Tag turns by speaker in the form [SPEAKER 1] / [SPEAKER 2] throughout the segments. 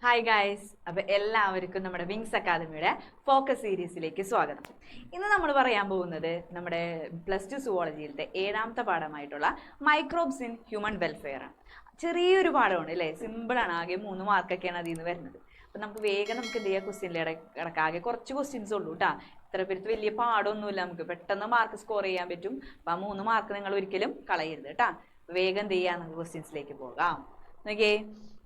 [SPEAKER 1] Hi guys, അപ്പോൾ എല്ലാവർക്കും നമ്മുടെ വിങ്സ് അക്കാദമിയുടെ ഫോക്കസ് സീരീസിലേക്ക് സ്വാഗതം. ഇന്ന് നമ്മൾ പറയാൻ പോകുന്നത് നമ്മുടെ +2 സുവോളജിയിലത്തെ 7ാമത്തെ പാഠമായിട്ടുള്ള മൈക്രോബ്സ് ഇൻ ഹ്യൂമൻ വെൽഫെയർ ആണ്. ചെറിയൊരു പാഠമാണ് അല്ലേ, സിമ്പിളാണ്. ആകെ 3 മാർക്കൊക്കെയാണ് അതിൽ നിന്ന് വരുന്നത്. അപ്പം നമുക്ക് വേഗം എന്ത് ചെയ്യാം, ക്വസ്റ്റ്യനിലേക്ക് കിടക്കാം. ആകെ കുറച്ച് ക്വസ്റ്റ്യൻസ് ഉള്ളൂ കേട്ടോ. ഇത്ര പേർക്ക് വലിയ പാടൊന്നുമില്ല, നമുക്ക് പെട്ടെന്ന് മാർക്ക് സ്കോർ ചെയ്യാൻ പറ്റും. അപ്പം ആ 3 മാർക്ക് നിങ്ങൾ ഒരിക്കലും കളയരുത് കേട്ടോ. വേഗം എന്ത് ചെയ്യാം, നമുക്ക് ക്വസ്റ്റ്യൻസിലേക്ക് പോകാം. ഓക്കേ,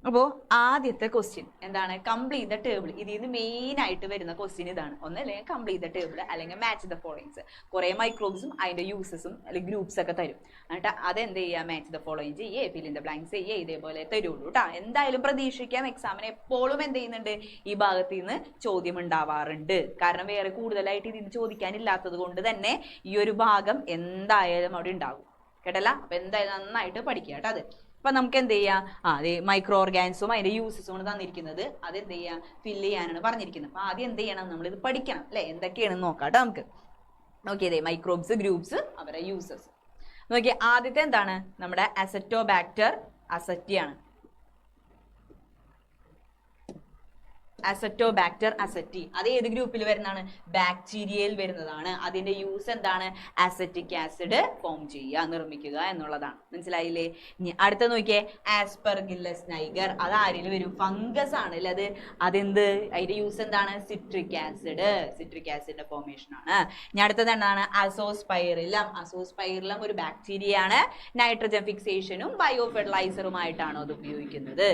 [SPEAKER 1] അപ്പോൾ ആദ്യത്തെ ക്വസ്റ്റ്യൻ എന്താണ്? Complete the table. ഇതിൽ നിന്ന് മെയിൻ ആയിട്ട് വരുന്ന ക്വസ്റ്റ്യൻ ഇതാണ്. ഒന്നല്ലേ കംപ്ലീറ്റ് ദ ടേബിൾ, അല്ലെങ്കിൽ മാച്ച് ദ ഫോളോയിങ്സ്. കുറേ മൈക്രോബ്സും അതിൻ്റെ യൂസസും അല്ലെങ്കിൽ ഗ്രൂപ്പ്സ് ഒക്കെ തരും. എന്നിട്ട് അതെന്ത് ചെയ്യുക, മാച്ച് ദ ഫോളോയിങ് ചെയ്യേ, ഫിൽ ഇൻ ദ ബ്ലാങ്ക്സ് ചെയ്യേ, ഇതേപോലെ തരുള്ളൂ കേട്ടോ. എന്തായാലും പ്രതീക്ഷിക്കാം, എക്സാമിന് എപ്പോഴും എന്ത് ചെയ്യുന്നുണ്ട്, ഈ ഭാഗത്ത് നിന്ന് ചോദ്യം ഉണ്ടാവാറുണ്ട്. കാരണം വേറെ കൂടുതലായിട്ട് ഇതിന് ചോദിക്കാനില്ലാത്തത് കൊണ്ട് തന്നെ ഈ ഒരു ഭാഗം എന്തായാലും അവിടെ ഉണ്ടാകും കേട്ടല്ല. അപ്പം എന്തായാലും നന്നായിട്ട് പഠിക്കുക കേട്ടോ. അത് അപ്പം നമുക്ക് എന്ത് ചെയ്യാം, അതെ മൈക്രോ ഓർഗാനിസും അതിൻ്റെ യൂസസും ആണ് തന്നിരിക്കുന്നത്. അത് എന്ത് ചെയ്യാം, ഫില്ല് ചെയ്യാനാണ് പറഞ്ഞിരിക്കുന്നത്. അപ്പം ആദ്യം എന്ത് ചെയ്യണം, നമ്മളിത് പഠിക്കണം അല്ലേ, എന്തൊക്കെയാണെന്ന് നോക്കാം കേട്ടോ നമുക്ക്. നോക്കിയതേ മൈക്രോബ്സ്, ഗ്രൂപ്പ്സ്, അവരുടെ യൂസസ്. നോക്കിയേ, ആദ്യത്തെ എന്താണ്, നമ്മുടെ അസറ്റോബാക്ടർ അസറ്റിയാണ്. അസറ്റോബാക്ടർ അസറ്റി, അത് ഏത് ഗ്രൂപ്പിൽ വരുന്നതാണ്? ബാക്ടീരിയയിൽ വരുന്നതാണ്. അതിന്റെ യൂസ് എന്താണ്? അസറ്റിക് ആസിഡ് ഫോം ചെയ്യുക, നിർമ്മിക്കുക എന്നുള്ളതാണ്. മനസ്സിലായില്ലേ? ഇനി അടുത്ത നോക്കിയേ, ആസ്പെർഗില്ലസ് നൈഗർ. അത് ആരിൽ വരും? ഫംഗസ് ആണ് അല്ലേ അത്. അതെന്ത്, അതിന്റെ യൂസ് എന്താണ്? സിട്രിക് ആസിഡ്, സിട്രിക് ആസിഡിന്റെ ഫോർമേഷൻ ആണ്. ഇനി അടുത്തത് എന്താണ്? അസോസ്പൈറിലം. അസോസ്പൈറിലം ഒരു ബാക്ടീരിയ ആണ്. നൈട്രജൻ ഫിക്സേഷനും ബയോ ഫെർട്ടിലൈസറുമായിട്ടാണ് അത് ഉപയോഗിക്കുന്നത്.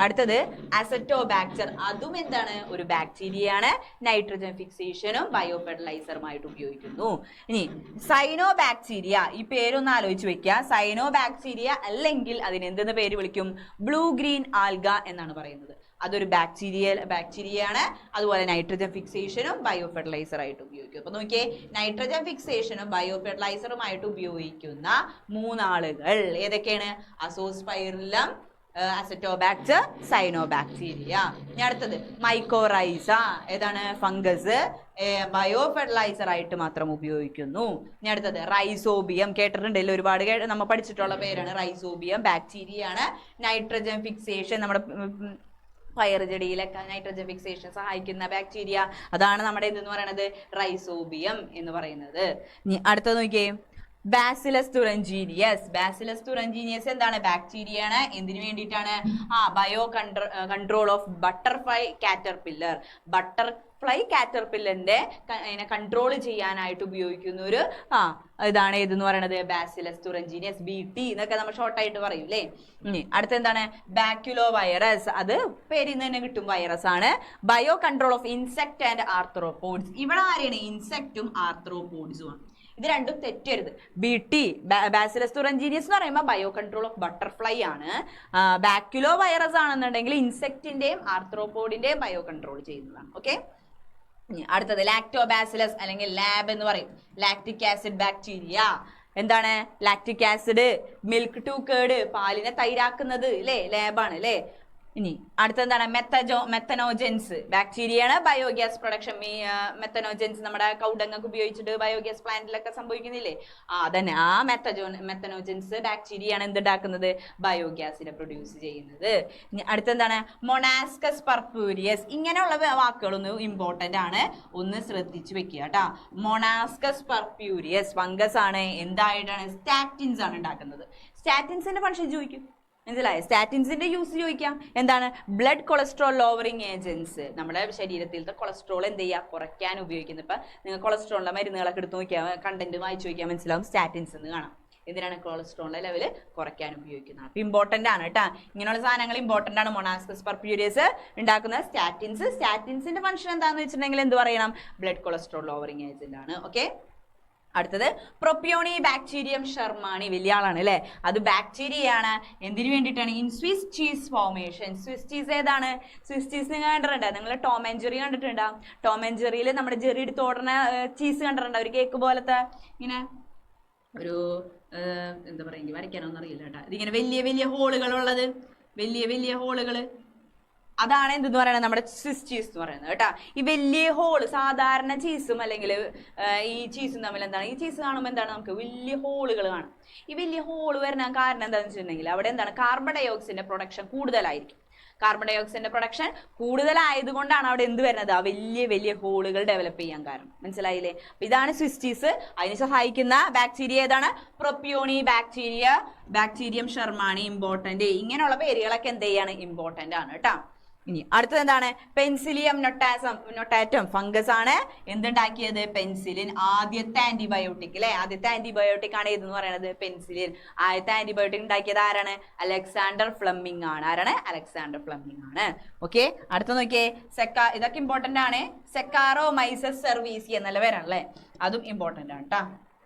[SPEAKER 1] അടുത്തത് അസറ്റോബാക്ടർ, അതും എന്താണ്? ഒരു ബാക്ടീരിയ ആണ്. നൈട്രജൻ ഫിക്സേഷനും ബയോ ഫെർട്ടിലൈസറുമായിട്ട് ഉപയോഗിക്കുന്നു. ഇനി സൈനോ ബാക്ടീരിയ, ഈ പേരൊന്ന് ആലോചിച്ച് വെക്കുക. സൈനോ ബാക്ടീരിയ അല്ലെങ്കിൽ അതിന് എന്തെന്ന് പേര് വിളിക്കും? ബ്ലൂ ഗ്രീൻ ആൽഗ എന്നാണ് പറയുന്നത്. അതൊരു ബാക്ടീരിയ ആണ്. അതുപോലെ നൈട്രജൻ ഫിക്സേഷനും ബയോ ഫെർട്ടിലൈസർ ആയിട്ട് ഉപയോഗിക്കും. അപ്പൊ നോക്കിയേ, നൈട്രജൻ ഫിക്സേഷനും ബയോ ഫെർട്ടിലൈസറുമായിട്ട് ഉപയോഗിക്കുന്ന 3 ആളുകൾ ഏതൊക്കെയാണ്? Azospirillum, acetobacter, cyanobacteria. ഇനി അടുത്തത് മൈക്കോറൈസ, ഏതാണ്? ഫംഗസ്, ബയോ ഫെർട്ടിലൈസർ ആയിട്ട് മാത്രം ഉപയോഗിക്കുന്നു. ഇനി അടുത്തത് റൈസോബിയം, കേട്ടിട്ടുണ്ടല്ലോ ഒരുപാട്, നമ്മൾ പഠിച്ചിട്ടുള്ള പേരാണ്. റൈസോബിയം ബാക്ടീരിയ ആണ്. നൈട്രജൻ ഫിക്സേഷൻ, നമ്മുടെ പയർ ചെടിയിലൊക്കെ നൈട്രജൻ ഫിക്സേഷൻ സഹായിക്കുന്ന ബാക്ടീരിയ, അതാണ് നമ്മുടെ ഇതെന്ന് പറയുന്നത് റൈസോബിയം എന്ന് പറയുന്നത്. ഇനി അടുത്തത് നോക്കിയേ, ബാസിലസ് തുറഞ്ചീനിയസ്. ബാസിലസ് തുറഞ്ചീനിയസ് എന്താണ്? ബാക്ടീരിയ ആണ്. എന്തിനു വേണ്ടിയിട്ടാണ്? Bio control of butterfly caterpillar. Butterfly കാറ്റർപില്ലറിന്റെ കൺട്രോൾ ചെയ്യാനായിട്ട് ഉപയോഗിക്കുന്ന ഒരു ഇതാണ് ഏതെന്ന് പറയുന്നത്? ബാസിലസ് തുറഞ്ചീനിയസ്, BT എന്നൊക്കെ നമ്മൾ ഷോർട്ടായിട്ട് പറയും അല്ലേ. ഇനി അടുത്ത എന്താണ്? Baculo virus. അത് പേരിൽ നിന്ന് തന്നെ കിട്ടും, വൈറസ് ആണ്. Bio control of insect and arthropods. ഇവിടെ ആരെയാണ്? ഇൻസെക്റ്റും ആർത്രോപോഡ്സും ആണ്. ഇത് രണ്ടും തെറ്റരുത്. BT, ബാസിലസ് തുറഞ്ചീനിയസ് എന്ന് പറയുമ്പോൾ ബയോ കൺട്രോൾ ഓഫ് ബട്ടർഫ്ലൈ ആണ്. ബാക്യുലോ വൈറസ് ആണെന്നുണ്ടെങ്കിൽ ഇൻസെക്റ്റിന്റെയും ആർത്രോപോഡിന്റെയും ബയോ കൺട്രോൾ ചെയ്യുന്നതാണ്. ഓക്കെ, അടുത്തത് ലാക്ടോബാസിലസ് അല്ലെങ്കിൽ ലാബ് എന്ന് പറയും. Lactic acid bacteria. എന്താണ്? Lactic acid, milk to curd, പാലിനെ തൈരാക്കുന്നത് അല്ലേ, ലാബാണ് അല്ലേ. ഇനി അടുത്തെന്താണ്? മെത്തനോജൻസ് ബാക്ടീരിയ ആണ്. ബയോഗ്യാസ് പ്രൊഡക്ഷൻ, മെത്തനോജൻസ് നമ്മുടെ കൗഡങ്ങൊക്കെ ഉപയോഗിച്ചിട്ട് ബയോഗ്യാസ് പ്ലാന്റിലൊക്കെ സംഭവിക്കുന്നില്ലേ, അതന്നെ ആ മെത്തനോജൻസ് ബാക്ടീരിയ ആണ് എന്തുണ്ടാക്കുന്നത്? ബയോഗ്യാസിനെ പ്രൊഡ്യൂസ് ചെയ്യുന്നത്. ഇനി അടുത്തെന്താണ്? മൊണാസ്കസ് പർപ്പൂരിയസ്. ഇങ്ങനെയുള്ള വാക്കുകളൊന്ന് ഇമ്പോർട്ടൻ്റ് ആണ്, ഒന്ന് ശ്രദ്ധിച്ചു വെക്കുക കേട്ടോ. മൊണാസ്കസ് പർപ്പൂരിയസ് ഫംഗസ് ആണ്. എന്തായിട്ടാണ്? സ്റ്റാറ്റിൻസ് ആണ് ഉണ്ടാക്കുന്നത്. സ്റ്റാറ്റിൻസിന്റെ ഫംഗ്ഷൻ ചോദിക്കും, മനസ്സിലായോ? സ്റ്റാറ്റിൻസിന്റെ യൂസ് ചോദിക്കാം. എന്താണ്? Blood cholesterol lowering agents. നമ്മുടെ ശരീരത്തിലത്തെ കൊളസ്ട്രോൾ എന്ത് ചെയ്യുക, കുറയ്ക്കാൻ ഉപയോഗിക്കുന്നത്. ഇപ്പം നിങ്ങൾ കൊളസ്ട്രോളിന്റെ മരുന്നുകളൊക്കെ എടുത്ത് നോക്കിയാൽ കണ്ടന്റ് വായിച്ചു നോക്കിയാൽ മനസ്സിലാവും, സ്റ്റാറ്റിൻസ് എന്ന് കാണാം. എന്തിനാണ്? കൊളസ്ട്രോളിന്റെ ലെവല് കുറയ്ക്കാൻ ഉപയോഗിക്കുന്നത്. അപ്പം ഇമ്പോർട്ടൻ്റ് ആണ് കേട്ടോ, ഇങ്ങനെയുള്ള സാധനങ്ങൾ ഇമ്പോർട്ടൻ്റ് ആണ്. മൊണാസ്കസ് പർപ്യൂരിയസ് ഉണ്ടാക്കുന്ന സ്റ്റാറ്റിൻസ്. സ്റ്റാറ്റിൻസിന്റെ ഫംഗ്ഷൻ എന്താണെന്ന് വെച്ചിട്ടുണ്ടെങ്കിൽ എന്ത് പറയണം? ബ്ലഡ് കൊളസ്ട്രോൾ ലോവറിങ് ഏജന്റ് ആണ്. ഓക്കെ, അടുത്തത് പ്രൊപ്പിയോണി ബാക്ടീരിയം ഷെർമാനി. വലിയ ആളാണ് അല്ലേ. അത് ബാക്ടീരിയ ആണ്. എന്തിനു വേണ്ടിയിട്ടാണ്? In Swiss cheese formation. Swiss cheese ഏതാണ്? സ്വിസ് ചീസ് നിങ്ങൾ കണ്ടിട്ടുണ്ടോ? നിങ്ങൾ ടോം ആൻഡ് ജെറി കണ്ടിട്ടുണ്ടോ? ടോം ആൻഡ് ജെറിയിൽ നമ്മുടെ ജെറി എടുത്ത് ഓടുന്ന ചീസ് കണ്ടിട്ടുണ്ടോ? ഒരു കേക്ക് പോലത്തെ ഇങ്ങനെ ഒരു എന്താ പറയുക, എനിക്ക് വരയ്ക്കാനൊന്നും അറിയില്ല കേട്ടോ. ഇതിങ്ങനെ വലിയ വലിയ ഹോളുകൾ ഉള്ളത്, വലിയ ഹോളുകൾ, അതാണ് എന്തെന്ന് പറയുന്നത്? നമ്മുടെ സ്വിസ് ചീസ് എന്ന് പറയുന്നത് കേട്ടോ. ഈ വലിയ ഹോള്, സാധാരണ ചീസും അല്ലെങ്കിൽ ഈ ചീസും തമ്മിൽ എന്താണ്? ഈ ചീസ് കാണുമ്പോൾ എന്താണ്? നമുക്ക് വലിയ ഹോളുകൾ കാണും. ഈ വലിയ ഹോള് വരാൻ കാരണം എന്താണെന്ന് വെച്ചിട്ടുണ്ടെങ്കിൽ അവിടെ എന്താണ്? കാർബൺ ഡൈ ഓക്സൈഡിന്റെ പ്രൊഡക്ഷൻ കൂടുതലായിരിക്കും. കാർബൺ ഡൈ ഓക്സൈഡിന്റെ പ്രൊഡക്ഷൻ കൂടുതലായതുകൊണ്ടാണ് അവിടെ എന്ത് വരുന്നത്, ആ വലിയ വലിയ ഹോളുകൾ ഡെവലപ്പ് ചെയ്യാൻ കാരണം. മനസ്സിലായില്ലേ? അപ്പൊ ഇതാണ് സ്വിസ്റ്റീസ്. അതിന് സഹായിക്കുന്ന ബാക്ടീരിയ ഏതാണ്? പ്രൊപ്പിയോണി ബാക്ടീരിയ, ബാക്ടീരിയം ഷെർമാനി ഇമ്പോർട്ടന്റ്. ഇങ്ങനെയുള്ള പേരുകളൊക്കെ എന്ത് ചെയ്യാണ്, ഇമ്പോർട്ടന്റ് ആണ് കേട്ടോ. ഇനി അടുത്തത് എന്താണ്? പെൻസിലിയം നൊട്ടാറ്റം ഫംഗസ് ആണ് എന്തുണ്ടാക്കിയത്? പെൻസിലിൻ. ആദ്യത്തെ ആന്റിബയോട്ടിക് അല്ലെ, ആദ്യത്തെ ആന്റിബയോട്ടിക് ആണ് ഇതെന്ന് പറയുന്നത് പെൻസിലിൻ. ആദ്യത്തെ ആന്റിബയോട്ടിക് ഉണ്ടാക്കിയത് ആരാണ്? അലക്സാണ്ടർ ഫ്ലെമിംഗ് ആണ്. ആരാണ്? അലക്സാണ്ടർ ഫ്ലെമിംഗ് ആണ്. ഓക്കെ, അടുത്ത നോക്കിയേ, ഇതൊക്കെ ഇമ്പോർട്ടന്റ് ആണ്. സെക്കാറോമൈസസ് സെർവീസിയ എന്നല്ല പേരാണല്ലേ, അതും ഇമ്പോർട്ടന്റ് ആണ് കേട്ടോ.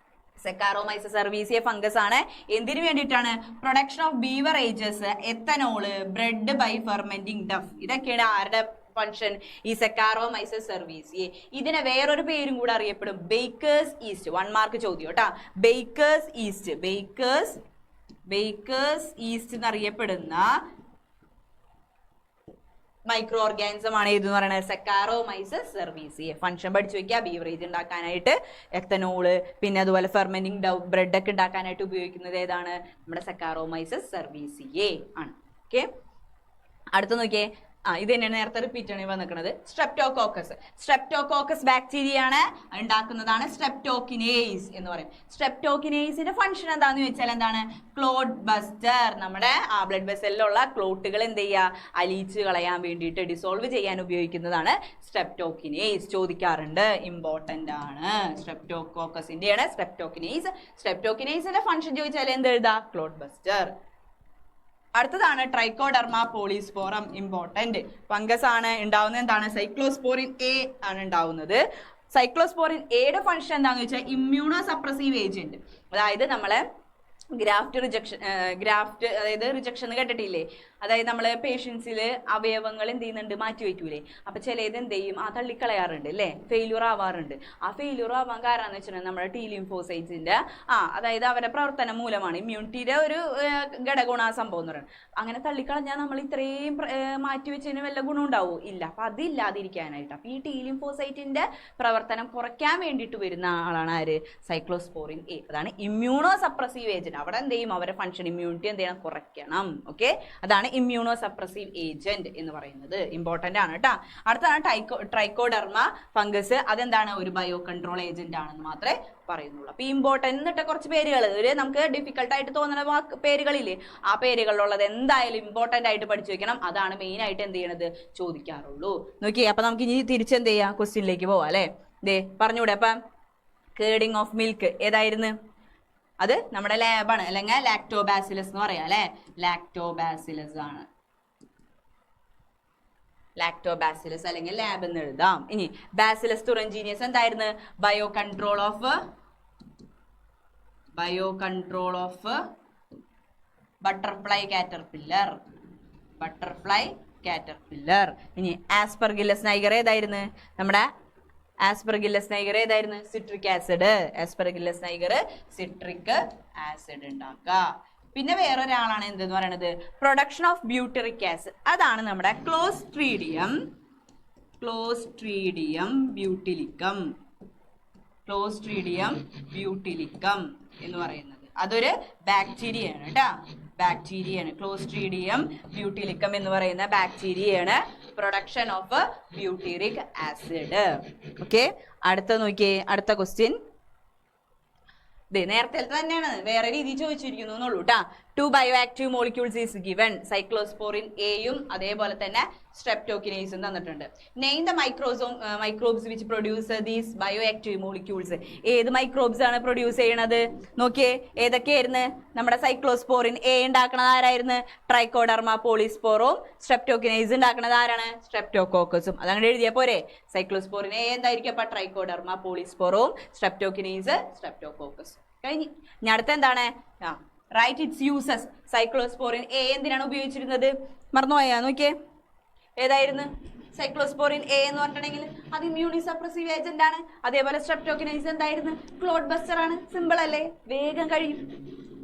[SPEAKER 1] സെക്കാറോമൈസസ് സെർവീസിയ ഫംഗസ് ആണ്. എന്തിനു വേണ്ടിയിട്ടാണ്? Production of beverages, ethanol, bread by fermenting dough. ഇതൊക്കെയാണ് ആരുടെ ഫംഗ്ഷൻ? ഈ സെക്കാറോമൈസസ് സെർവീസിയ. ഇതിനെ വേറൊരു പേരും കൂടെ അറിയപ്പെടും, ബേക്കേഴ്സ് ഈസ്റ്റ്. 1 മാർക്ക് ചോദ്യം കേട്ടോ. ബേക്കേഴ്സ് ഈസ്റ്റ്, ബേക്കേഴ്സ് ഈസ്റ്റ് എന്നറിയപ്പെടുന്ന മൈക്രോ ഓർഗാനിസം ആണ് ഇതെന്ന് പറയുന്നത് സെക്കാറോമൈസസ് സെർവീസിയ. ഫംഗ്ഷൻ പഠിച്ചു വെക്കുക. ബീവറേജ് ഉണ്ടാക്കാനായിട്ട് എത്തനോള്, പിന്നെ അതുപോലെ ഫെർമെന്റിംഗ് ബ്രെഡ് ഒക്കെ ഉണ്ടാക്കാനായിട്ട് ഉപയോഗിക്കുന്നത് ഏതാണ്? നമ്മുടെ സെക്കാറോമൈസസ് സെർവീസിയ ആണ്. ഓക്കെ, അടുത്ത നോക്കിയേ, ഇത് തന്നെയാണ് നേരത്തെ റിപ്പീറ്റ് ആണ് വന്നിരിക്കുന്നത്. സ്ട്രെപ്റ്റോകോക്കസ് ബാക്ടീരിയ ആണ് ഉണ്ടാക്കുന്നതാണ് സ്ട്രെപ്റ്റോക്കിനേസ് എന്ന് പറയും. സ്ട്രെപ്റ്റോക്കിനേസിന്റെ ഫംഗ്ഷൻ എന്താണെന്ന് ചോദിച്ചാൽ എന്താണ്? Clot buster. നമ്മുടെ ബ്ലഡ് വെസലിലുള്ള ക്ലോട്ടുകൾ എന്ത് ചെയ്യുക? അലിയിച്ച് കളയാൻ വേണ്ടിയിട്ട്, ഡിസോൾവ് ചെയ്യാൻ ഉപയോഗിക്കുന്നതാണ് സ്ട്രെപ്റ്റോക്കിനേസ്. ചോദിക്കാറുണ്ട്, ഇമ്പോർട്ടന്റ് ആണ്. സ്ട്രെപ്റ്റോകോക്കസിന്റെ ആണ് സ്ട്രെപ്റ്റോക്കിനേസ്. സ്ട്രെപ്റ്റോക്കിനേസിന്റെ ഫംഗ്ഷൻ ചോദിച്ചാൽ എന്ത് എഴുതാ? Clot buster. അടുത്തതാണ് ട്രൈക്കോഡെർമ പോളിസ്പോറം. ഇമ്പോർട്ടന്റ് ഫംഗസ് ആണ്. ഉണ്ടാവുന്നത് എന്താണ്? സൈക്ലോസ്പോറിൻ എ ആണ് ഉണ്ടാവുന്നത്. സൈക്ലോസ്പോറിൻ എയുടെ ഫംഗ്ഷൻ എന്താണെന്ന് വെച്ചാൽ ഇമ്മ്യൂണോ സപ്രസീവ് ഏജന്റ്. അതായത് നമ്മളെ ഗ്രാഫ്റ്റ് അതായത് റിജക്ഷൻ കേട്ടിട്ടില്ലേ? അതായത് നമ്മള് പേഷ്യൻസിൽ അവയവങ്ങൾ എന്ത് ചെയ്യുന്നുണ്ട്? മാറ്റി വയ്ക്കൂലേ? അപ്പൊ ചിലത് എന്ത് ചെയ്യും? തള്ളിക്കളയാറുണ്ട് അല്ലേ, ഫെയില്യൂർ ആവാറുണ്ട്. ആ ഫെയില്യൂർ ആവാൻ കാരണം എന്ന് വെച്ചിട്ടുണ്ടെങ്കിൽ നമ്മുടെ ടി ലിംഫോസൈറ്റ്സിന്റെ അതായത് അവരുടെ പ്രവർത്തനം മൂലമാണ്. ഇമ്മ്യൂണിറ്റിയുടെ ഒരു ഘടകമാണ് ആ സംഭവം എന്ന് പറയുന്നത്. അങ്ങനെ തള്ളിക്കളഞ്ഞാൽ നമ്മൾ ഇത്രയും മാറ്റി വെച്ചതിന് വല്ല ഗുണം ഉണ്ടാവോ? ഇല്ല. അപ്പൊ അതില്ലാതിരിക്കാനായിട്ട് അപ്പൊ ഈ ടി ലിംഫോസൈറ്റിന്റെ പ്രവർത്തനം കുറയ്ക്കാൻ വേണ്ടിയിട്ട് വരുന്ന ആളാണ് ആര്? Cyclosporin A. അതാണ് ഇമ്മ്യൂണോ സപ്രസീവ് ഏജന്റ്. അവിടെ എന്ത് ചെയ്യും? അവരുടെ ഫംഗ്ഷൻ ഇമ്മ്യൂണിറ്റി എന്ത് ചെയ്യണം? കുറയ്ക്കണം. ഓക്കെ, അതാണ് ഇമ്മ്യൂണോ സപ്രസീവ് ഏജന്റ് എന്ന് പറയുന്നത്. ഇമ്പോർട്ടന്റ് ആണ് കേട്ടോ. അടുത്താണ് ട്രൈക്കോഡെർമ ഫംഗസ്. അതെന്താണ്? ഒരു ബയോ കൺട്രോൾ ഏജന്റ് ആണെന്ന് മാത്രമേ പറയുന്നുള്ളൂ. അപ്പൊ ഇമ്പോർട്ടന്റ് എന്നിട്ട് കുറച്ച് പേരുകൾ, ഒരു നമുക്ക് ഡിഫിക്കൽട്ട് ആയിട്ട് തോന്നുന്ന പേരുകളില്ലേ, ആ പേരുകളിലുള്ളത് എന്തായാലും ഇമ്പോർട്ടന്റ് ആയിട്ട് പഠിച്ചു വെക്കണം. അതാണ് മെയിൻ ആയിട്ട് എന്ത് ചെയ്യണത്? ചോദിക്കാറുള്ളൂ. നോക്കിയേ, അപ്പൊ നമുക്ക് ഇനി തിരിച്ചെന്ത് ചെയ്യാം? ക്വസ്റ്റ്യനിലേക്ക് പോവാം അല്ലെ. പറഞ്ഞൂടെ? അപ്പൊ കേർഡിങ് ഓഫ് മിൽക്ക് ഏതായിരുന്നു? അത് നമ്മുടെ ലാബാണ്, അല്ലെങ്കിൽ ലാക്ടോബാസിലസ് എന്ന് പറയാം അല്ലെ. ലാക്ടോബാസിലസ് ആണ്. ലാക്ടോബാസിലസ് അല്ലെങ്കിൽ ലാബ് എന്ന് എഴുതാം. ഇനി ബാസിലസ് തുറഞ്ചീനിയസ് എന്തായിരുന്നു? Bio control of butterfly caterpillar. ഇനി ആസ്പെർഗില്ലസ് നൈഗർ ഏതായിരുന്നു? നമ്മുടെ ആസ്പെർഗില്ലസ് നൈഗർ ഏതായിരുന്നു? Citric acid. Aspergillus niger citric acid ഉണ്ടാക്കുക. പിന്നെ വേറൊരാളാണ് എന്തെന്ന് പറയുന്നത്? Production of butyric acid. അതാണ് നമ്മുടെ ക്ലോസ്ട്രീഡിയം ബ്യൂട്ടിലിക്കം എന്ന് പറയുന്നത്. അതൊരു ബാക്ടീരിയയാണ് കേട്ടോ. ബാക്ടീരിയയാണ് ക്ലോസ്ട്രീഡിയം ബ്യൂട്ടിലിക്കം എന്ന് പറയുന്ന ബാക്ടീരിയയാണ് പ്രൊഡക്ഷൻ ഓഫ് ബ്യൂട്ടീരിക് ആസിഡ്. ഓക്കെ, അടുത്ത നോക്കിയേ, അടുത്ത ക്വസ്റ്റ്യൻ നേരത്തെ തന്നെയാണ്, വേറെ രീതി ചോദിച്ചിരിക്കുന്നു എന്നുള്ളൂ കേട്ടാ. 2 bioactive molecules is given. Cyclosporin എയും അതേപോലെ തന്നെ സ്ട്രെപ്റ്റോക്കിനേസും തന്നിട്ടുണ്ട്. Name the microbes which produce these bioactive molecules. ഏത് മൈക്രോബ്സ് ആണ് പ്രൊഡ്യൂസ് ചെയ്യണത്? നോക്കിയേ, ഏതൊക്കെയായിരുന്നു? നമ്മുടെ സൈക്ലോസ്പോറിൻ എ ഉണ്ടാക്കണത് ആരായിരുന്നു? ട്രൈക്കോഡെർമ പോളിസ്പോറും. സ്ട്രെപ്റ്റോക്കിനേസ് ഉണ്ടാക്കണത് ആരാണ്? സ്ട്രെപ്റ്റോകോക്കസും. അതങ്ങനെ എഴുതിയാൽ പോരെ. സൈക്ലോസ്പോറിൻ എ എന്തായിരിക്കും? അപ്പൊ ട്രൈക്കോഡെർമ പോളിസ്പോറും, സ്ട്രെപ്റ്റോക്കിനേസ് സ്ട്രെപ്റ്റോകോക്കസ്. കഴിഞ്ഞ്. ഇനി അടുത്ത എന്താണ്? Write its uses. Cyclosporin A എന്തിനാണ് ഉപയോഗിച്ചിരുന്നത്? മറന്നുപോയാ? നോക്കിയേ, ഏതായിരുന്നു? സൈക്ലോസ്പോറിൻ എ എന്ന് പറഞ്ഞിട്ടുണ്ടെങ്കിൽ അത് ഇമ്മ്യൂണി സപ്രസീവ് ഏജന്റ് ആണ്. അതേപോലെ സ്ട്രെപ്റ്റോക്കിനേസ് എന്തായിരുന്നു? ക്ലോട്ട് ബസ്റ്റർ ആണ്. സിമ്പിൾ അല്ലേ, വേഗം കഴിയും.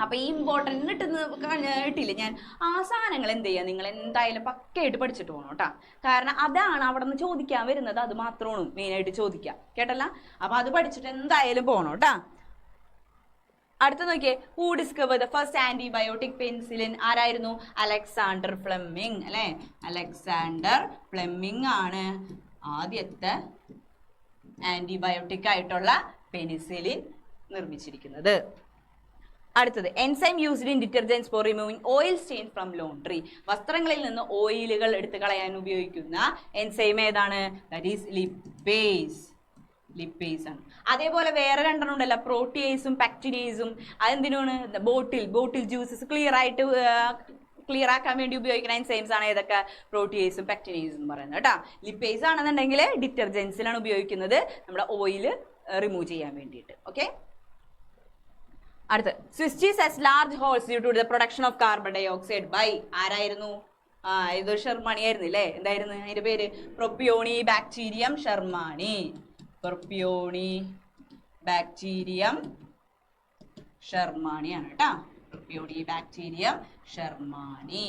[SPEAKER 1] അപ്പൊ ഈ ഇമ്പോർട്ടന്റ് ഇട്ടില്ല ഞാൻ. ആ സാധനങ്ങൾ എന്ത് ചെയ്യാം? നിങ്ങൾ എന്തായാലും പക്കയായിട്ട് പഠിച്ചിട്ട് പോകണം കേട്ടാ. കാരണം അതാണ് അവിടെ നിന്ന് ചോദിക്കാൻ വരുന്നത്. അത് മാത്രമാണ് മെയിൻ ആയിട്ട് ചോദിക്കാം, കേട്ടല്ല. അപ്പൊ അത് പഠിച്ചിട്ട് എന്തായാലും പോകണം കേട്ടാ. അടുത്ത നോക്കിയേ, who discover the first antibiotic penicillin? ആരായിരുന്നു? അലക്സാണ്ടർ ഫ്ലെമിംഗ് അല്ലെ. അലക്സാണ്ടർ ഫ്ലെമിംഗ് ആണ് ആദ്യത്തെ ആന്റിബയോട്ടിക് ആയിട്ടുള്ള പെനിസിലിൻ നിർമ്മിച്ചിരിക്കുന്നത്. അടുത്തത്, enzyme used in detergents for removing oil stain from laundry. വസ്ത്രങ്ങളിൽ നിന്ന് ഓയിലുകൾ എടുത്തു കളയാൻ ഉപയോഗിക്കുന്ന എൻസൈം ഏതാണ്? That is lipase. ലിപ്പേസ് ആണ്. അതേപോലെ വേറെ രണ്ടെണ്ണം ഉണ്ടല്ലോ, പ്രോട്ടിയേസും പാക്ടീരിയേസും. അതെന്തിനാണ്? ബോട്ടിൽ ജ്യൂസസ് ക്ലിയർ ആക്കാൻ വേണ്ടി ഉപയോഗിക്കുന്ന എൻസൈംസ് ആണ് ഏതൊക്കെ? പ്രോട്ടിയേസും പാക്ടീരിയേസും എന്ന് പറയുന്നത് കേട്ടോ. ലിപ്പേസ് ആണെന്നുണ്ടെങ്കിൽ ഡിറ്റർജൻസിലാണ് ഉപയോഗിക്കുന്നത്, നമ്മുടെ ഓയിൽ റിമൂവ് ചെയ്യാൻ വേണ്ടിയിട്ട്. ഓക്കെ, അടുത്ത്, Swiss cheese has large holes due to the production of carbon dye oxide by? ആരായിരുന്നു? ഏതോ ഷെർമാണി ആയിരുന്നു അല്ലേ. എന്തായിരുന്നു അതിന്റെ പേര്? പ്രൊപ്പിയോണി ബാക്ടീരിയം ഷെർമാണി. പ്രൊപ്പിയോണി ബാക്ടീരിയം ഷെർമാണിയാണ് കേട്ടോ. Propionibacterium shermanii.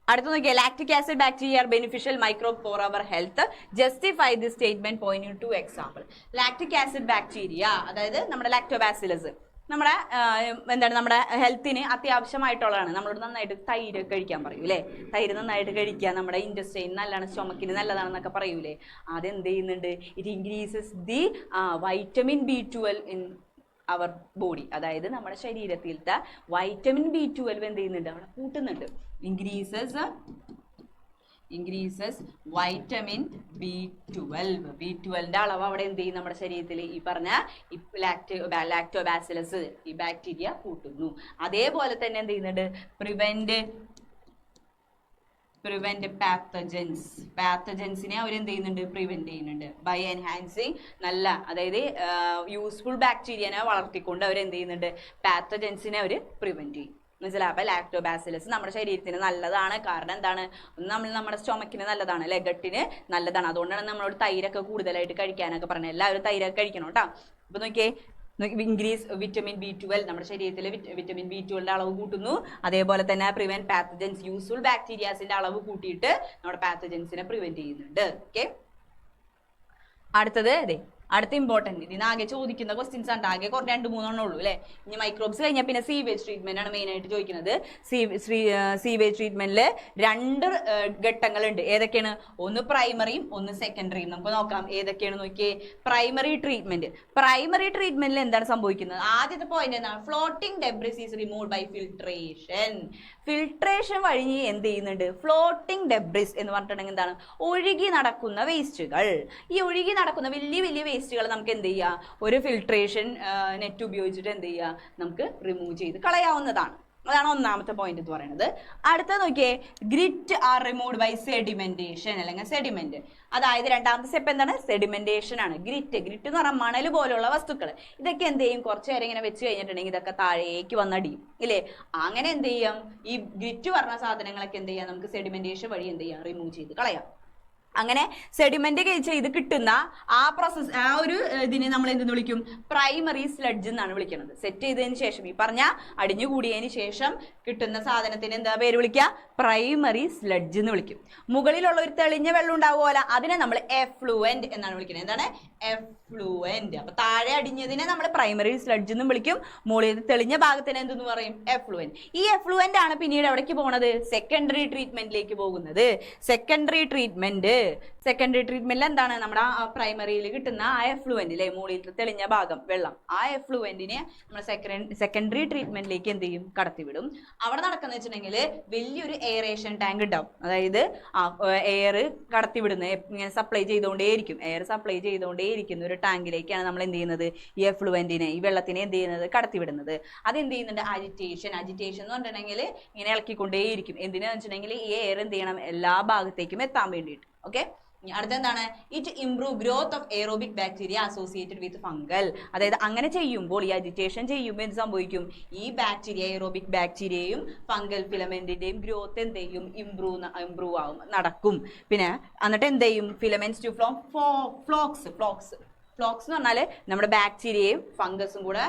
[SPEAKER 1] അടുത്ത നോക്കിയാൽ, lactic acid bacteria are beneficial microbe for our health. Justify this statement pointing to example. Lactic acid bacteria അതായത് നമ്മുടെ ലാക്ടോബാസിലസ് നമ്മുടെ എന്താണ് നമ്മുടെ ഹെൽത്തിന് അത്യാവശ്യമായിട്ടുള്ളതാണ്. നമ്മളോട് നന്നായിട്ട് തൈര് കഴിക്കാൻ പറയൂ അല്ലേ. തൈര് നന്നായിട്ട് കഴിക്കുക, നമ്മുടെ ഇൻറ്റസ്റ്റൈൻ നല്ലതാണ്, സ്റ്റൊമക്കിന് നല്ലതാണെന്നൊക്കെ പറയൂലേ. അതെന്ത് ചെയ്യുന്നുണ്ട്? It increases the vitamin B12 in our body. അതായത് നമ്മുടെ ശരീരത്തിലത്തെ വൈറ്റമിൻ B12 എന്ത് ചെയ്യുന്നുണ്ട്? അവിടെ കൂട്ടുന്നുണ്ട്. Increases vitamin B12. B12ന്റെ അളവ് അവിടെ എന്ത് ചെയ്യും? നമ്മുടെ ശരീരത്തിൽ ഈ പറഞ്ഞ ലാക്ടോബാസിലസ് ഈ ബാക്ടീരിയ കൂട്ടുന്നു. അതേപോലെ തന്നെ എന്ത് ചെയ്യുന്നുണ്ട്? പ്രിവെന്റ് പാത്തജൻസിനെ അവർ എന്ത് ചെയ്യുന്നുണ്ട്? പ്രിവെന്റ് ചെയ്യുന്നുണ്ട്. ബൈ എൻഹാൻസിങ് നല്ല അതായത് യൂസ്ഫുൾ ബാക്ടീരിയനെ വളർത്തിക്കൊണ്ട് അവർ എന്ത് ചെയ്യുന്നുണ്ട്? പാത്തജൻസിനെ അവർ പ്രിവെന്റ് ചെയ്യും. മനസ്സിലായി? അപ്പൊ ലാക്ടോബാസിലസ് നമ്മുടെ ശരീരത്തിന് നല്ലതാണ്. കാരണം എന്താണ്? നമ്മുടെ സ്റ്റൊമക്കിന് നല്ലതാണ്, ഗട്ടിന് നല്ലതാണ്. അതുകൊണ്ടാണ് നമ്മളോട് തൈരൊക്കെ കൂടുതലായിട്ട് കഴിക്കാനൊക്കെ പറഞ്ഞത്. എല്ലാവരും തൈരൊക്കെ കഴിക്കണം കേട്ടോ. അപ്പൊ നോക്കിയേ, ഇൻക്രീസ് വിറ്റമിൻ B12 നമ്മുടെ ശരീരത്തിലെ വിറ്റമിൻ B12ന്റെ അളവ് കൂട്ടുന്നു. അതേപോലെ തന്നെ പ്രിവെന്റ് പാത്തജൻസ് യൂസ്ഫുൾ ബാക്ടീരിയാസിന്റെ അളവ് കൂട്ടിയിട്ട് നമ്മുടെ പാത്തജൻസിനെ പ്രിവെന്റ് ചെയ്യുന്നുണ്ട്. ഓക്കെ, അടുത്തത് അടുത്ത ഇമ്പോർട്ടൻറ്റ് ഇതിനാകെ ചോദിക്കുന്ന ക്വസ്റ്റ്യൻസ് ആണ്. ആകെ 2-3 ഉള്ളൂ അല്ലേ. ഇനി മൈക്രോബ്സ് കഴിഞ്ഞാൽ പിന്നെ സീവേജ് ട്രീറ്റ്മെന്റ് ആണ് മെയിൻ ആയിട്ട് ചോദിക്കുന്നത്. സീവേജ് ട്രീറ്റ്മെന്റിൽ 2 ഘട്ടങ്ങളുണ്ട്. ഏതൊക്കെയാണ്? ഒന്ന് പ്രൈമറിയും ഒന്ന് സെക്കൻഡറിയും. നമുക്ക് നോക്കാം ഏതൊക്കെയാണ് നോക്കിയേ. പ്രൈമറി ട്രീറ്റ്മെന്റിൽ എന്താണ് സംഭവിക്കുന്നത്? ആദ്യത്തെ പോയിന്റ് എന്താണ്? Floating debris is removed by filtration വഴി എന്ത് ചെയ്യുന്നുണ്ട്? ഫ്ലോട്ടിംഗ് ഡെബ്രിസ് എന്ന് പറഞ്ഞിട്ടുണ്ടെങ്കിൽ എന്താണ്? ഒഴുകി നടക്കുന്ന വേസ്റ്റുകൾ. ഈ ഒഴുകി നടക്കുന്ന വലിയ വേസ്റ്റുകൾ നമുക്ക് എന്ത് ചെയ്യാം? ഒരു ഫിൽട്രേഷൻ നെറ്റ് ഉപയോഗിച്ചിട്ട് എന്ത് ചെയ്യാം? നമുക്ക് റിമൂവ് ചെയ്ത് കളയാവുന്നതാണ്. അതാണ് ഒന്നാമത്തെ പോയിന്റ് എന്ന് പറയുന്നത്. അടുത്ത നോക്കിയേ, grit are removed by sedimentation അല്ലെങ്കിൽ സെഡിമെന്റ്. അതായത് രണ്ടാമത്തെ സ്റ്റെപ്പ് എന്താണ്? സെഡിമെന്റേഷൻ ആണ്. ഗ്രിറ്റ് എന്ന് പറഞ്ഞാൽ മണൽ പോലുള്ള വസ്തുക്കൾ. ഇതൊക്കെ എന്ത് ചെയ്യും? കുറച്ച് നേരം ഇങ്ങനെ വെച്ച് കഴിഞ്ഞിട്ടുണ്ടെങ്കിൽ ഇതൊക്കെ താഴേക്ക് വന്നടിയും ഇല്ലേ. അങ്ങനെ എന്ത് ചെയ്യാം? ഈ ഗ്രിറ്റ് പറഞ്ഞ സാധനങ്ങളൊക്കെ എന്ത് ചെയ്യാം? നമുക്ക് സെഡിമെന്റേഷൻ വഴി എന്ത് ചെയ്യാം? റിമൂവ് ചെയ്ത് കളയാം. അങ്ങനെ സെഡിമെന്റ് ചെയ്ത് കിട്ടുന്ന ആ പ്രോസസ് ആ ഒരു ഇതിനെ നമ്മൾ എന്തെന്ന് വിളിക്കും? പ്രൈമറി സ്ലഡ്ജ് എന്നാണ് വിളിക്കുന്നത്. സെറ്റ് ചെയ്തതിന് ശേഷം ഈ പറഞ്ഞ അടിഞ്ഞുകൂടിയതിന് ശേഷം കിട്ടുന്ന സാധനത്തിന് എന്താ പേര് വിളിക്കുക? പ്രൈമറി സ്ലഡ്ജ് എന്ന് വിളിക്കും. മുകളിലുള്ള ഒരു തെളിഞ്ഞ വെള്ളം ഉണ്ടാവുമല്ലോ, അതിനെ നമ്മൾ എഫ്ലുവന്റ് എന്നാണ് വിളിക്കുന്നത്. എന്താണ്? എഫ്ലുവന്റ്. അപ്പൊ താഴെ അടിഞ്ഞതിനെ നമ്മൾ പ്രൈമറി സ്ലഡ്ജ് എന്നും വിളിക്കും. മുകളിൽ തെളിഞ്ഞ ഭാഗത്തിന് എന്തെന്ന് പറയും? എഫ്ലുവന്റ്. ഈ എഫ്ലുവന്റ് ആണ് പിന്നീട് എവിടേക്ക് പോകുന്നത്? സെക്കൻഡറി ട്രീറ്റ്മെന്റിലേക്ക് പോകുന്നത്. സെക്കൻഡറി ട്രീറ്റ്മെന്റിൽ എന്താണ്? നമ്മുടെ പ്രൈമറിയിൽ കിട്ടുന്ന ആ എഫ്ലുവന്റിലെ മുകളിൽ തെളിഞ്ഞ ഭാഗം വെള്ളം, ആ എഫ്ലുവന്റിനെ നമ്മൾ സെക്കൻഡറി ട്രീറ്റ്മെന്റിലേക്ക് എന്ത് ചെയ്യും? കടത്തിവിടും. അവിടെ നടക്കുന്ന വെച്ചിട്ടുണ്ടെങ്കിൽ വലിയൊരു എയറേഷൻ ടാങ്ക് ഉണ്ടാവും. അതായത് എയർ കടത്തിവിടുന്ന ഇങ്ങനെ സപ്ലൈ ചെയ്തുകൊണ്ടേയിരിക്കുന്ന ഒരു ടാങ്കിലേക്കാണ് നമ്മൾ എന്ത് ചെയ്യുന്നത്? ഈ എഫ്ലുവന്റിനെ ഈ വെള്ളത്തിനെ എന്ത് ചെയ്യുന്നത്? കടത്തിവിടുന്നത്. അത് എന്ത് ചെയ്യുന്നുണ്ട്? അജിറ്റേഷൻ എന്ന് പറഞ്ഞിട്ടുണ്ടെങ്കിൽ ഇങ്ങനെ ഇളക്കിക്കൊണ്ടേയിരിക്കും. എന്തിനാന്ന് വെച്ചിട്ടുണ്ടെങ്കിൽ ഈ എയർ എന്ത് ചെയ്യണം? എല്ലാ ഭാഗത്തേക്കും എത്താൻ വേണ്ടിയിട്ട്. ഓക്കെ, അടുത്തെന്താണ്? It improve growth of aerobic bacteria associated with fungal. അതായത് അങ്ങനെ ചെയ്യുമ്പോൾ, ഈ അജിറ്റേഷൻ ചെയ്യുമ്പോൾ എന്ത് സംഭവിക്കും? ഈ എയറോബിക് ബാക്ടീരിയയും ഫംഗൽ ഫിലമെന്റിന്റെയും ഗ്രോത്ത് എന്ത് ചെയ്യും? ഇംപ്രൂവ് ആവും, നടക്കും. പിന്നെ എന്നിട്ട് എന്ത് ചെയ്യും? ഫിലമെന്റ്സ് ടു ഫ്ലോക്സ് എന്ന് പറഞ്ഞാൽ നമ്മുടെ ബാക്ടീരിയയും ഫംഗസും കൂടെ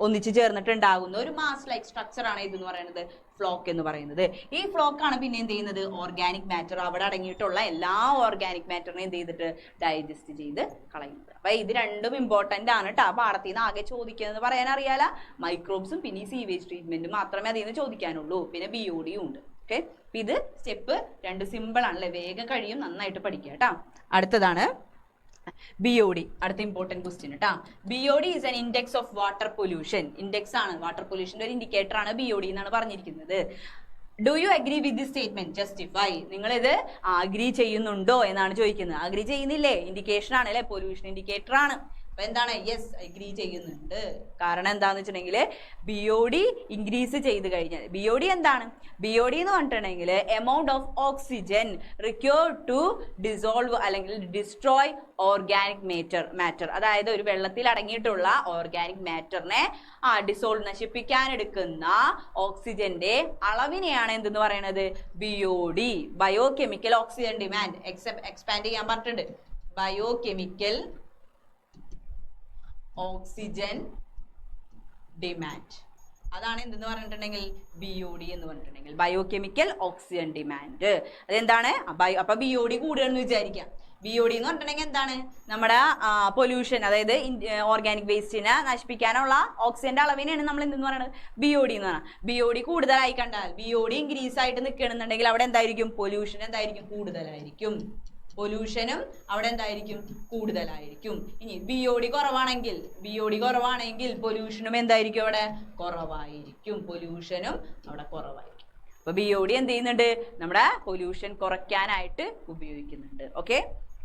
[SPEAKER 1] ഒന്നിച്ച് ചേർന്നിട്ട് ഉണ്ടാകുന്ന ഒരു മാസ് ലൈക്ക് സ്ട്രക്ചർ ആണ് ഇതെന്ന് പറയുന്നത് ഫ്ലോക്ക് എന്ന് പറയുന്നത്. ഈ ഫ്ലോക്കാണ് പിന്നെ എന്ത് ചെയ്യുന്നത്, ഓർഗാനിക് മാറ്റർ, അവിടെ അടങ്ങിയിട്ടുള്ള എല്ലാ ഓർഗാനിക് മാറ്ററിനെ എന്ത് ചെയ്തിട്ട് ഡൈജസ്റ്റ് ചെയ്ത് കളയുന്നത്. അപ്പൊ ഇത് രണ്ടും ഇമ്പോർട്ടന്റ് ആണ് കേട്ടോ. പാടത്തിൽ നിന്ന് ആകെ ചോദിക്കുന്നത് പറയാൻ അറിയാല, മൈക്രോബ്സും പിന്നെ ഈ സീവേജ് ട്രീറ്റ്മെന്റും മാത്രമേ അതിൽ നിന്ന് ചോദിക്കാനുള്ളൂ. പിന്നെ BOD ഉണ്ട്. ഓക്കെ, ഇത് സ്റ്റെപ്പ് 2 സിമ്പിൾ ആണല്ലേ, വേഗം കഴിയും, നന്നായിട്ട് പഠിക്കുക കേട്ടോ. അടുത്തതാണ് BOD, അടുത്ത ഇമ്പോർട്ടന്റ് ക്വസ്റ്റ്യൻ കേട്ടാ. BOD is an index of water pollution. Index ആണ്, വാട്ടർ പൊല്യൂഷന്റെ ഒരു ഇൻഡിക്കേറ്റർ ആണ് BOD എന്നാണ് പറഞ്ഞിരിക്കുന്നത്. Do you agree with the statement, justify. നിങ്ങൾ ഇത് അഗ്രി ചെയ്യുന്നുണ്ടോ എന്നാണ് ചോദിക്കുന്നത്. അഗ്രി ചെയ്യുന്നില്ലേ, ഇൻഡിക്കേഷൻ ആണ് അല്ലെ, പൊല്യൂഷൻ ഇൻഡിക്കേറ്റർ ആണ്. അപ്പൊ എന്താണ്, യെസ് അഗ്രി ചെയ്യുന്നുണ്ട്. കാരണം എന്താന്ന് വെച്ചിട്ടുണ്ടെങ്കിൽ BOD ഇൻക്രീസ് ചെയ്ത് കഴിഞ്ഞാൽ, BOD എന്താണ്, BOD എന്ന് പറഞ്ഞിട്ടുണ്ടെങ്കിൽ amount of oxygen required to dissolve അല്ലെങ്കിൽ ഡിസ്ട്രോയ് ഓർഗാനിക് മാറ്റർ, അതായത് ഒരു വെള്ളത്തിൽ അടങ്ങിയിട്ടുള്ള ഓർഗാനിക് മാറ്ററിനെ ഡിസോൾവ് നശിപ്പിക്കാൻ എടുക്കുന്ന ഓക്സിജന്റെ അളവിനെയാണ് എന്തെന്ന് പറയുന്നത്, BOD, biochemical oxygen demand. Expand ചെയ്യാൻ പറഞ്ഞിട്ടുണ്ട്, ബയോകെമിക്കൽ ഓക്സിജൻ ഡിമാൻഡ്. അതാണ് എന്തെന്ന് പറഞ്ഞിട്ടുണ്ടെങ്കിൽ BOD എന്ന് പറഞ്ഞിട്ടുണ്ടെങ്കിൽ ബയോകെമിക്കൽ ഓക്സിജൻ ഡിമാൻഡ്. അതെന്താണ്, അപ്പൊ BOD കൂടുകയെന്ന് വിചാരിക്കാം. BOD എന്ന് പറഞ്ഞിട്ടുണ്ടെങ്കിൽ എന്താണ്, നമ്മുടെ പൊല്യൂഷൻ, അതായത് ഓർഗാനിക് വേസ്റ്റിനെ നശിപ്പിക്കാനുള്ള ഓക്സിജന്റെ അളവിനെയാണ് നമ്മൾ എന്തെന്ന് പറയുന്നത്, BOD എന്ന് പറയുന്നത്. BOD കൂടുതലായി കണ്ടാൽ, BOD ഇൻക്രീസ് ആയിട്ട് നിൽക്കണമെന്നുണ്ടെങ്കിൽ അവിടെ എന്തായിരിക്കും, പൊല്യൂഷൻ എന്തായിരിക്കും, കൂടുതലായിരിക്കും. പൊല്യൂഷനും അവിടെ എന്തായിരിക്കും, കൂടുതലായിരിക്കും. ഇനി BOD കുറവാണെങ്കിൽ പൊല്യൂഷനും എന്തായിരിക്കും, അവിടെ കുറവായിരിക്കും. പൊല്യൂഷനും അവിടെ കുറവായിരിക്കും. അപ്പൊ BOD എന്ത് ചെയ്യുന്നുണ്ട്, നമ്മുടെ പൊല്യൂഷൻ കുറയ്ക്കാനായിട്ട് ഉപയോഗിക്കുന്നുണ്ട്. ഓക്കെ,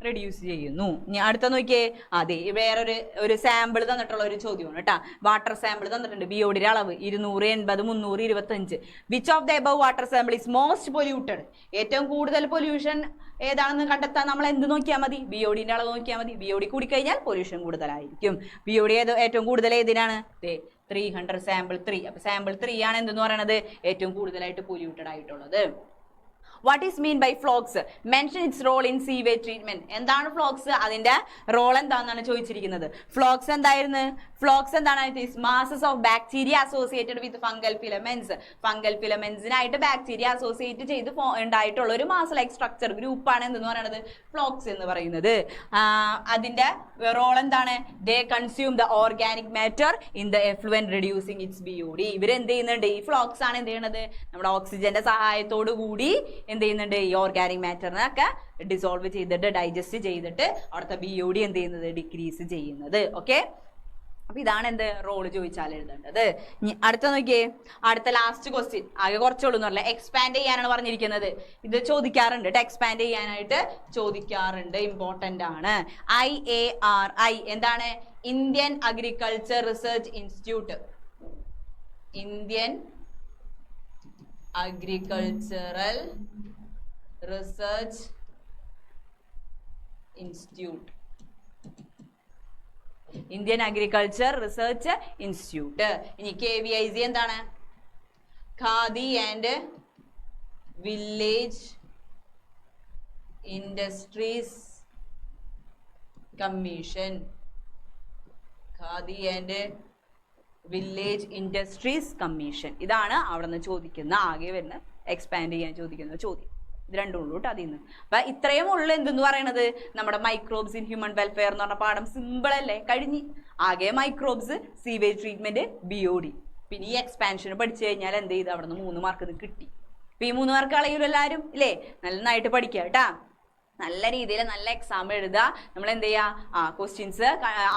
[SPEAKER 1] റെഡ്യൂസ് ചെയ്യുന്നു. ഇനി അടുത്ത നോക്കിയേ, അതെ വേറൊരു സാമ്പിൾ തന്നിട്ടുള്ള ഒരു ചോദ്യമാണ് കേട്ടാ. വാട്ടർ സാമ്പിൾ തന്നിട്ടുണ്ട്, BOD അളവ് 280, 325. Which of the above water sample is most polluted? ഏറ്റവും കൂടുതൽ പൊല്യൂഷൻ ഏതാണെന്ന് കണ്ടെത്താൻ നമ്മൾ എന്ത് നോക്കിയാൽ മതി, BOD അളവ് നോക്കിയാൽ മതി. BOD കൂടിക്കഴിഞ്ഞാൽ പൊല്യൂഷൻ കൂടുതലായിരിക്കും. BOD ഏറ്റവും കൂടുതൽ ഏതിനാണ്, 300 സാമ്പിൾ 3. അപ്പൊ സാമ്പിൾ 3 ആണ് എന്തെന്ന് പറയുന്നത്, ഏറ്റവും കൂടുതലായിട്ട് പൊല്യൂട്ടഡ് ആയിട്ടുള്ളത്. What is mean by flocks? Mention its role in sewage treatment. എന്താണ് ഫ്ലോക്സ്, അതിന്റെ റോൾ എന്താണെന്നാണ് ചോദിച്ചിരിക്കുന്നത്. ഫ്ലോക്സ് എന്തായിരുന്നു, ഫ്ലോക്സ് എന്താണ്, masses of bacteria associated with fungal filaments. Fungal ഫിലമെന്റ്സിനായിട്ട് ബാക്ടീരിയ അസോസിയേറ്റ് ചെയ്ത് ഉണ്ടായിട്ടുള്ള ഒരു മാസ് ലൈക്ക് സ്ട്രക്ചർ ഗ്രൂപ്പാണ് എന്തെന്ന് പറയുന്നത്, ഫ്ലോക്സ് എന്ന് പറയുന്നത്. അതിന്റെ റോൾ എന്താണ്, they consume the organic matter in the effluent reducing its BOD. ഇവരെന്ത് ചെയ്യുന്നുണ്ട്, ഈ ഫ്ലോക്സ് ആണ് എന്ത് ചെയ്യുന്നത്, നമ്മുടെ ഓക്സിജന്റെ സഹായത്തോടു കൂടി എന്ത് ചെയ്യുന്നുണ്ട്, ഈ ഓർഗാനിക് മാറ്ററിനൊക്കെ ഡിസോൾവ് ചെയ്തിട്ട് ഡൈജസ്റ്റ് ചെയ്തിട്ട് അവിടുത്തെ BOD എന്ത് ചെയ്യുന്നത്, ഡിക്രീസ് ചെയ്യുന്നത്. ഓക്കെ, അപ്പൊ ഇതാണ് എന്ത് റോള് ചോദിച്ചാൽ എഴുതേണ്ടത്. അടുത്ത നോക്കിയേ, അടുത്ത ലാസ്റ്റ് ക്വസ്റ്റ്യൻ, ആകെ കുറച്ചുള്ളൂ എന്ന് പറഞ്ഞാൽ എക്സ്പാൻഡ് ചെയ്യാനാണ് പറഞ്ഞിരിക്കുന്നത്. ഇത് ചോദിക്കാറുണ്ട്, എക്സ്പാൻഡ് ചെയ്യാനായിട്ട് ചോദിക്കാറുണ്ട്, ഇമ്പോർട്ടന്റ് ആണ്. IARI എന്താണ്, Indian agriculture research institute. Indian agricultural research institute. Indian agriculture research institute. ഇനി KVIC എന്താണ്, khadi and village industries commission. Khadi and village industries commission. ഇതാണ് അവിടെ നിന്ന് ചോദിക്കുന്ന, ആകെ വരുന്ന എക്സ്പാൻഡ് ചെയ്യാൻ ചോദിക്കുന്ന ചോദ്യം. ഇത് രണ്ടും ഉള്ളൂ കേട്ടോ അതിൽ നിന്ന്. അപ്പൊ ഇത്രയും ഉള്ളു എന്തെന്ന് പറയണത്, നമ്മുടെ മൈക്രോബ്സ് ഇൻ ഹ്യൂമൻ വെൽഫെയർ എന്ന് പറഞ്ഞ പാഠം സിമ്പിൾ അല്ലേ, കഴിഞ്ഞ്. ആകെ മൈക്രോബ്സ്, സീവേജ് ട്രീറ്റ്മെന്റ്, BOD. പിന്നെ ഈ എക്സ്പാൻഷൻ പഠിച്ചു കഴിഞ്ഞാൽ എന്ത് ചെയ്ത് അവിടെ നിന്ന് 3 മാർക്ക് കിട്ടി. അപ്പൊ ഈ 3 മാർക്ക് കളയൂല എല്ലാവരും ഇല്ലേ, നന്നായിട്ട് പഠിക്കുക കേട്ടാ. നല്ല രീതിയിൽ നല്ല എക്സാം എഴുതുക. നമ്മൾ എന്ത് ചെയ്യുക, ക്വസ്റ്റ്യൻസ്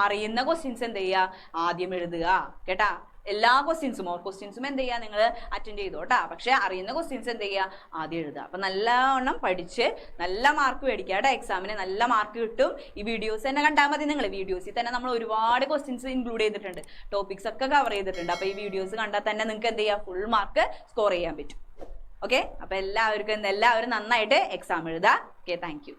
[SPEAKER 1] അറിയുന്ന ക്വസ്റ്റ്യൻസ് എന്ത് ചെയ്യുക, ആദ്യം എഴുതുക കേട്ടാ. എല്ലാ ക്വസ്റ്റ്യൻസും എന്ത് ചെയ്യുക, നിങ്ങൾ അറ്റൻഡ് ചെയ്തോ കേട്ടാ. പക്ഷെ അറിയുന്ന ക്വസ്റ്റ്യൻസ് എന്ത് ചെയ്യുക, ആദ്യം എഴുതുക. അപ്പൊ നല്ലവണ്ണം പഠിച്ച് നല്ല മാർക്ക് മേടിക്കുക കേട്ടോ. എക്സാമിന് നല്ല മാർക്ക് കിട്ടും. ഈ വീഡിയോസ് തന്നെ കണ്ടാൽ മതി. നിങ്ങൾ വീഡിയോസിൽ തന്നെ നമ്മൾ ഒരുപാട് ക്വസ്റ്റ്യൻസ് ഇൻക്ലൂഡ് ചെയ്തിട്ടുണ്ട്, ടോപ്പിക്സ് ഒക്കെ കവർ ചെയ്തിട്ടുണ്ട്. അപ്പൊ ഈ വീഡിയോസ് കണ്ടാൽ തന്നെ നിങ്ങൾക്ക് എന്ത് ചെയ്യാം, ഫുൾ മാർക്ക് സ്കോർ ചെയ്യാൻ പറ്റും. ഓക്കെ, അപ്പൊ എല്ലാവരും നന്നായിട്ട് എക്സാം എഴുതുക. Okay, thank you.